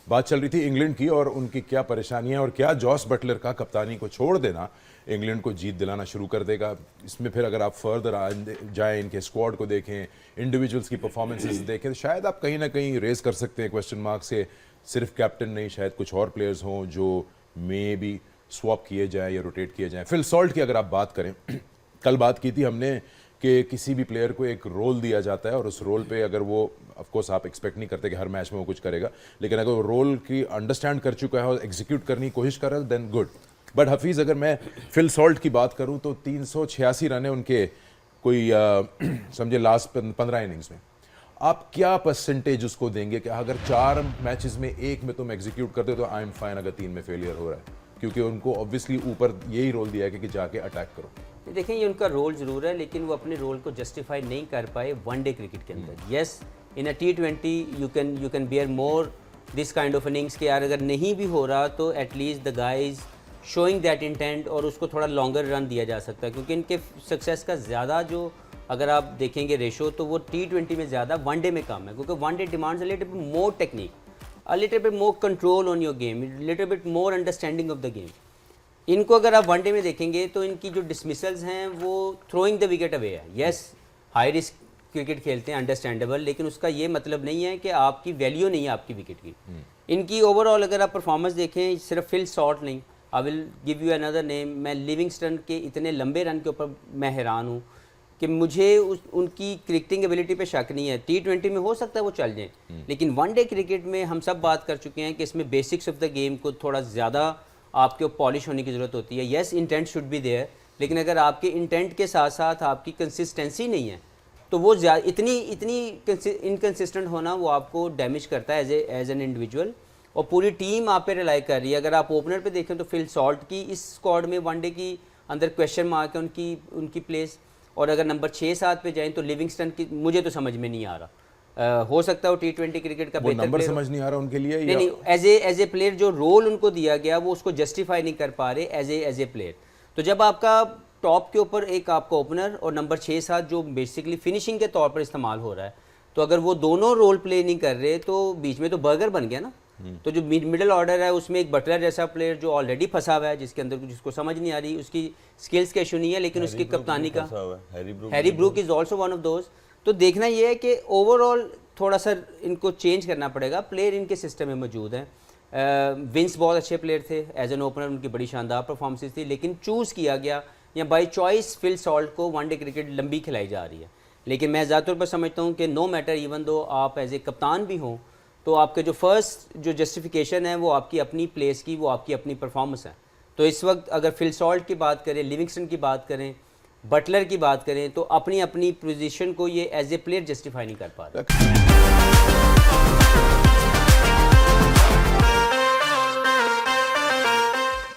बात चल रही थी इंग्लैंड की और उनकी क्या परेशानियां और क्या जॉस बटलर का कप्तानी को छोड़ देना इंग्लैंड को जीत दिलाना शुरू कर देगा। इसमें फिर अगर आप फर्दर जाएं, इनके स्क्वाड को देखें, इंडिविजुअल्स की परफॉर्मेंसेस देखें, तो शायद आप कहीं ना कहीं रेज कर सकते हैं क्वेश्चन मार्क से। सिर्फ कैप्टन नहीं, शायद कुछ और प्लेयर्स हों जो मे भी स्वैप किए जाएं या रोटेट किए जाएं। फिल सॉल्ट की अगर आप बात करें, कल बात की थी हमने कि किसी भी प्लेयर को एक रोल दिया जाता है और उस रोल पे अगर वो, ऑफ कोर्स आप एक्सपेक्ट नहीं करते कि हर मैच में वो कुछ करेगा, लेकिन अगर वो रोल की अंडरस्टैंड कर चुका है और एग्जीक्यूट करने की कोशिश कर रहा है देन गुड। बट हफीज़, अगर मैं फिल सॉल्ट की बात करूं तो 386 रन है उनके कोई समझे लास्ट 15 इनिंग्स में। आप क्या परसेंटेज उसको देंगे कि अगर 4 मैचेस में एक में तुम एग्जीक्यूट करते हो तो आई एम फाइन, अगर 3 में फेलियर हो रहा है? क्योंकि उनको ऑब्वियसली ऊपर यही रोल दिया है कि जाके अटैक करो। देखें, ये उनका रोल ज़रूर है, लेकिन वो अपने रोल को जस्टिफाई नहीं कर पाए वनडे क्रिकेट के अंदर। Yes, in a T20 you can bear more this kind of innings के यार अगर नहीं भी हो रहा तो at least the guys showing that intent और उसको थोड़ा लॉन्गर रन दिया जा सकता है, क्योंकि इनके सक्सेस का ज़्यादा जो अगर आप देखेंगे रेशो तो वो T20 में ज़्यादा, वनडे में कम है, क्योंकि one day demands a little bit more technique, a little bit more control on your game, little bit more understanding of the game. इनको अगर आप वनडे में देखेंगे तो इनकी जो डिसमिसल्स हैं वो थ्रोइंग द विकेट अवे है। येस, हाई रिस्क क्रिकेट खेलते हैं, अंडरस्टैंडेबल, लेकिन उसका ये मतलब नहीं है कि आपकी वैल्यू नहीं है आपकी विकेट की। इनकी ओवरऑल अगर आप परफॉर्मेंस देखें, सिर्फ फिल सॉल्ट नहीं, I will give you another name, मैं लिविंगस्टन के इतने लंबे रन के ऊपर मैं हैरान हूँ कि मुझे उनकी क्रिकेटिंग एबिलिटी पे शक नहीं है। T20 में हो सकता है वो चल जाएं, लेकिन वनडे क्रिकेट में हम सब बात कर चुके हैं कि इसमें बेसिक्स ऑफ द गेम को थोड़ा ज़्यादा आपके पॉलिश होने की ज़रूरत होती है। Yes, intent should be there, लेकिन अगर आपके इंटेंट के साथ साथ आपकी कंसिस्टेंसी नहीं है तो वो इतनी इनकन्सिस्टेंट होना वो आपको डैमेज करता है एज एन इंडिविजुअल, और पूरी टीम आप पे रिलाई कर रही है। अगर आप ओपनर पे देखें तो फिल सॉल्ट की इस स्क्वाड में वनडे की अंदर क्वेश्चन मार्क है उनकी प्लेस, और अगर नंबर 6-7 पे जाएं तो लिविंगस्टन की मुझे तो समझ में नहीं आ रहा। हो सकता है वो T20 क्रिकेट का बेहतर नंबर समझ नहीं आ रहा उनके लिए, नहीं, एज ए प्लेयर जो रोल उनको दिया गया वो उसको जस्टिफाई नहीं कर पा रहे एज ए प्लेयर। तो जब आपका टॉप के ऊपर एक आपका ओपनर और नंबर 6-7 जो बेसिकली फिनिशिंग के तौर पर इस्तेमाल हो रहा है, तो अगर वो दोनों रोल प्ले नहीं कर रहे तो बीच में तो बर्गर बन गया ना। तो जो मिडिल ऑर्डर है उसमें एक बटलर जैसा प्लेयर जो ऑलरेडी फंसा हुआ है, जिसके अंदर जिसको समझ नहीं आ रही, उसकी स्किल्स का इशू नहीं है, लेकिन उसकी कप्तानी का, Harry Brook is also one of those. तो देखना ये है कि ओवरऑल थोड़ा सा इनको चेंज करना पड़ेगा। प्लेयर इनके सिस्टम में मौजूद हैं। विंस बहुत अच्छे प्लेयर थे, एज एन ओपनर उनकी बड़ी शानदार परफॉर्मेंसेस थी, लेकिन चूज़ किया गया या बाई चॉइस फिल सॉल्ट को वनडे क्रिकेट लंबी खिलाई जा रही है। लेकिन मैं ज़्यादातर पर समझता हूँ कि नो मैटर इवन दो आप एज ए कप्तान भी हों तो आपके जो फर्स्ट जो जस्टिफिकेशन है वो आपकी अपनी प्लेस की, वो आपकी अपनी परफॉर्मेंस है। तो इस वक्त अगर फिल सॉल्ट की बात करें, लिविंगस्टन की बात करें, बटलर की बात करें, तो अपनी अपनी पोजीशन को ये एज ए प्लेयर जस्टिफाई नहीं कर पा रहे।